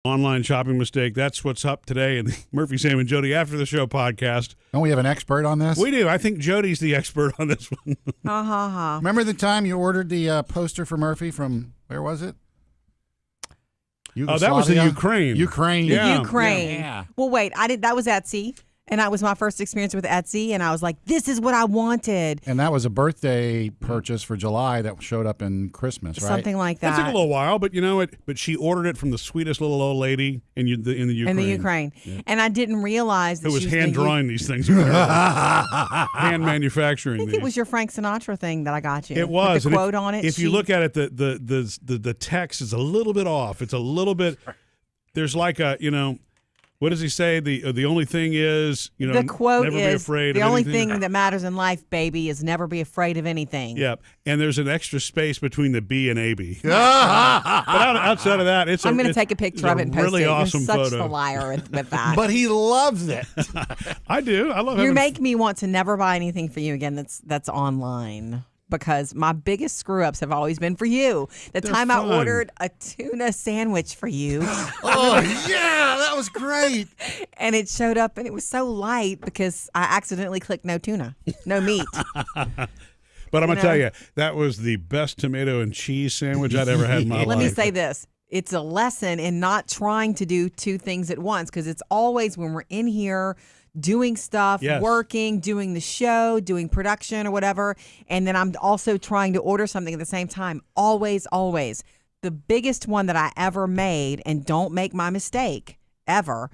Online shopping mistake. That's what's up today in the Murphy, Sam, and Jodi After the Show podcast. Don't we have an expert on this? We do. I think Jodi's the expert on this one. Remember the time you ordered the poster for Murphy from, where was it? Oh, that was in Ukraine. Ukraine. Yeah. Ukraine. Yeah. Well, wait. That was Etsy. And that was my first experience with Etsy. And I was like, this is what I wanted. And that was a birthday purchase for July that showed up in Christmas, right? Something like that. That took a little while, but you know what? But she ordered it from the sweetest little old lady in the Ukraine. In the Ukraine. Yeah. And I didn't realize that who was she hand drawing these things. Hand manufacturing. I think it was your Frank Sinatra thing that I got you. It was. With the quote on it. If you look at it, the text is a little bit off. It's a little bit. There's like a, what does he say? The only thing is, the quote never is, be afraid the of only anything. thing that matters in life, baby, is never be afraid of anything. Yep. And there's an extra space between the B and AB. But outside of that, I'm going to take a picture of it and post really it. awesome You're such photo. the liar with that. But he loves it. I do. I love it. You make me want to never buy anything for you again that's online. Because my biggest screw-ups have always been for you. The time fun. I ordered a tuna sandwich for you. Oh, yeah, that was great. And it showed up, and it was so light because I accidentally clicked no tuna, no meat. But I'm going to tell you, that was the best tomato and cheese sandwich I'd ever had in my life. Let me say this. It's a lesson in not trying to do two things at once, because it's always when we're in here doing stuff, Yes. working, doing the show, doing production or whatever, and then I'm also trying to order something at the same time. Always, always. The biggest one that I ever made, and don't make my mistake, ever,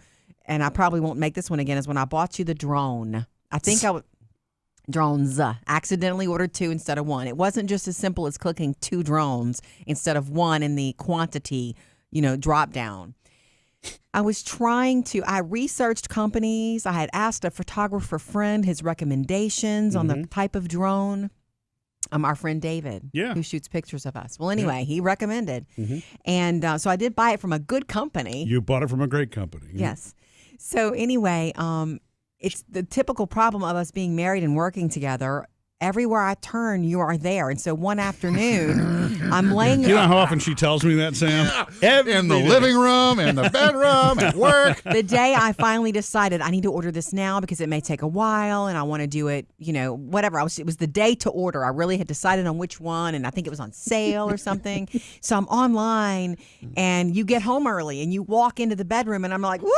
and I probably won't make this one again, is when I bought you the drone. I think drones. Accidentally ordered 2 instead of 1. It wasn't just as simple as clicking 2 drones instead of 1 in the quantity, drop down. I researched companies. I had asked a photographer friend his recommendations on the type of drone. Our friend David, who shoots pictures of us. Well, anyway, he recommended. And so I did buy it from a good company. You bought it from a great company. Yes. So anyway, it's the typical problem of us being married and working together. Everywhere I turn, you are there. And so one afternoon, I'm laying You know how often she tells me that, Sam? In the living room, in the bedroom, at work. The day I finally decided I need to order this now because it may take a while and I want to do it, whatever. It was the day to order. I really had decided on which one, and I think it was on sale or something. So I'm online, and you get home early and you walk into the bedroom, and I'm like, woo,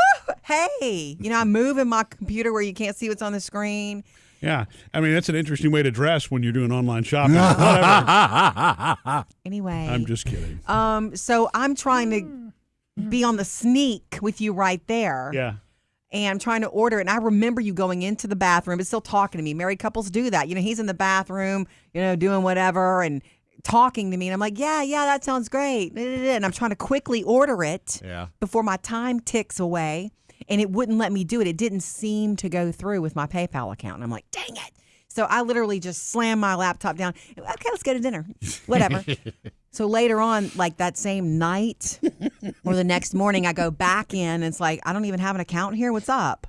hey. I'm moving my computer where you can't see what's on the screen. Yeah. I mean, that's an interesting way to dress when you're doing online shopping. Whatever. Anyway. I'm just kidding. So I'm trying to be on the sneak with you right there. Yeah. And I'm trying to order it. And I remember you going into the bathroom, but still talking to me. Married couples do that. He's in the bathroom, doing whatever and talking to me. And I'm like, yeah, that sounds great. And I'm trying to quickly order it before my time ticks away. And it wouldn't let me do it. It didn't seem to go through with my PayPal account. And I'm like, dang it. So I literally just slammed my laptop down. Okay, let's go to dinner. Whatever. So later on, like that same night or the next morning, I go back in and it's like, I don't even have an account here. What's up?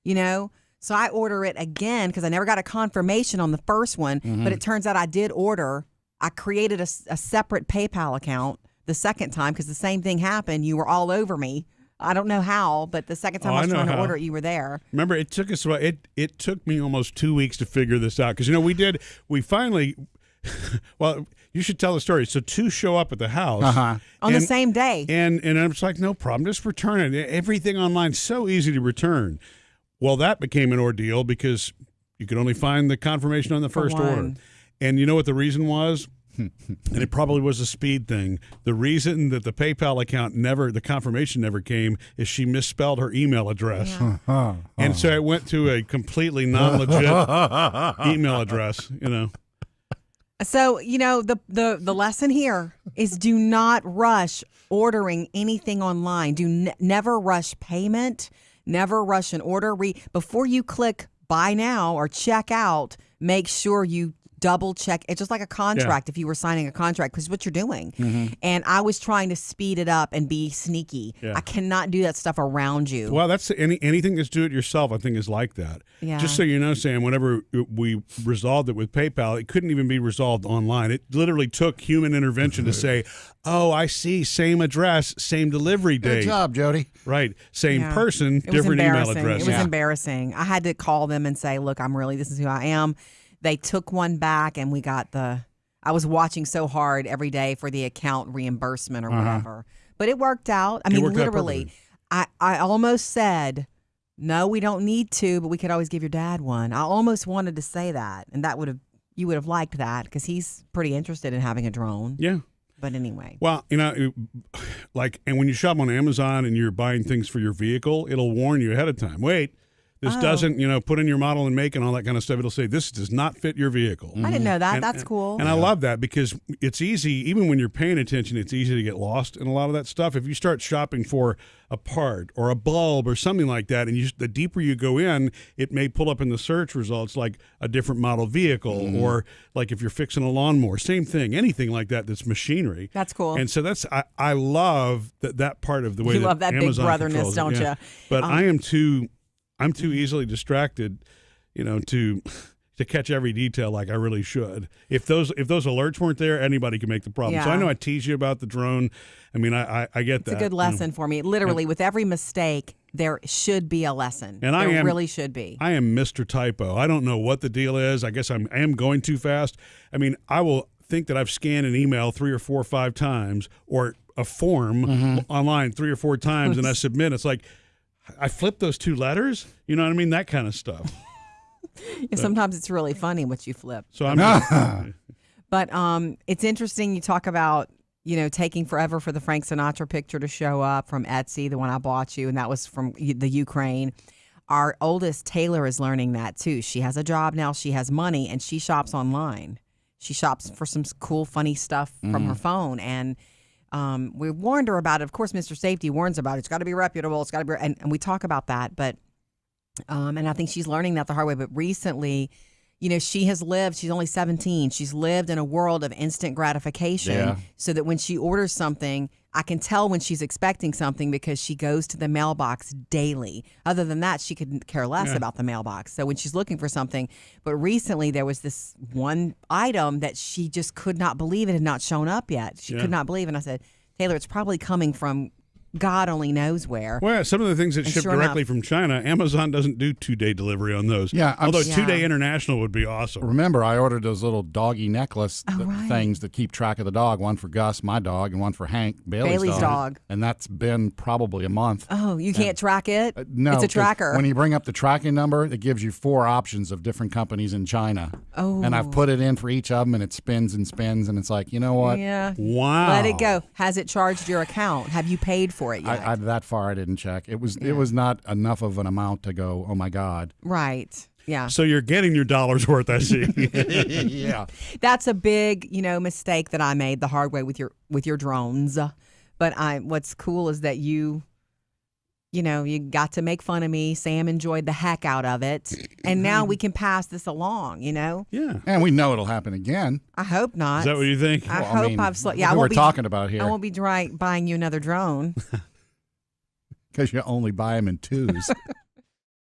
So I order it again because I never got a confirmation on the first one. But it turns out I did order. I created a separate PayPal account the second time because the same thing happened. You were all over me. I don't know how, but the second time I was trying to order it, you were there. Remember, it took us. It took me almost 2 weeks to figure this out because we finally. Well, you should tell the story. So 2 show up at the house on the same day, and I'm just like, no problem, just return it. Everything online so easy to return. Well, that became an ordeal because you could only find the confirmation on the first order, and you know what the reason was. And it probably was a speed thing. The reason that the PayPal account the confirmation never came is she misspelled her email address. Yeah. And so it went to a completely non-legit email address, So, the lesson here is do not rush ordering anything online. Never rush payment, never rush an order. Before you click buy now or check out, make sure you double check. It's just like a contract if you were signing a contract, because what you're doing. And I was trying to speed it up and be sneaky. I cannot do that stuff around you. Well, that's anything that's do it yourself, I think, is like that. Yeah. Just so you know, Sam, whenever we resolved it with PayPal, it couldn't even be resolved online. It literally took human intervention to say, oh, I see, same address, same delivery date. Good job, Jody. Right. Same person, different email address. It was embarrassing. I had to call them and say, look, this is who I am. They took one back, and we got I was watching so hard every day for the account reimbursement or whatever. But it worked out. I mean, literally, I almost said, no, we don't need to, but we could always give your dad one. I almost wanted to say that, and you would have liked that, because he's pretty interested in having a drone. Yeah. But anyway. Well, and when you shop on Amazon and you're buying things for your vehicle, it'll warn you ahead of time. Wait, this doesn't, put in your model and make and all that kind of stuff. It'll say, this does not fit your vehicle. I didn't know that. That's cool. And I love that, because it's easy, even when you're paying attention, it's easy to get lost in a lot of that stuff. If you start shopping for a part or a bulb or something like that, and the deeper you go in, it may pull up in the search results like a different model vehicle, or like if you're fixing a lawnmower, same thing, anything like that that's machinery. That's cool. And so I love that part of the way you love that Amazon big brotherness, don't you? But I'm too easily distracted, to catch every detail like I really should. If those alerts weren't there, anybody could make the problem. So I know I tease you about the drone. I mean, I get that. It's a good lesson for me. Literally, with every mistake, there should be a lesson. And there really should be. I am Mr. Typo. I don't know what the deal is. I guess I am going too fast. I mean, I will think that I've scanned an email 3 or 4 or 5 times, or a form online 3 or 4 times, and I submit. It's like, I flipped those 2 letters. You know what I mean? That kind of stuff. Sometimes it's really funny what you flip. So I'm But it's interesting you talk about, taking forever for the Frank Sinatra picture to show up from Etsy, the one I bought you, and that was from the Ukraine. Our oldest, Taylor, is learning that too. She has a job now, she has money, and she shops online. She shops for some cool, funny stuff from her phone, and we warned her about it. Of course, Mr. Safety warns about it. It's got to be reputable. It's got to be, and we talk about that, but and I think she's learning that the hard way. But recently, she's only 17. She's lived in a world of instant gratification, so that when she orders something, I can tell when she's expecting something, because she goes to the mailbox daily. Other than that, she could care less about the mailbox. So when she's looking for something, but recently there was this one item that she just could not believe it had not shown up yet. She could not believe. And I said, Taylor, it's probably coming from God only knows where. Well, some of the things that ship directly from China, Amazon doesn't do 2-day delivery on those. Yeah, although 2-day international would be awesome. Remember, I ordered those little doggy necklace things that keep track of the dog. One for Gus, my dog, and one for Hank, Bailey's dog. And that's been probably a month. Oh, you can't track it? No, it's a tracker. When you bring up the tracking number, it gives you 4 options of different companies in China. Oh, and I've put it in for each of them, and it spins and spins, and it's like, you know what? Yeah. Wow. Let it go. Has it charged your account? Have you paid for it yet? That far I didn't check. It was not enough of an amount to go, oh my God. Right. Yeah. So you're getting your dollar's worth, I see. Yeah. That's a big, mistake that I made the hard way with your drones. But what's cool is that you got to make fun of me. Sam enjoyed the heck out of it. And now we can pass this along, Yeah. And we know it'll happen again. I hope not. Is that what you think? I hope I've who we're talking about here. I won't be buying you another drone. Because you only buy them in 2s.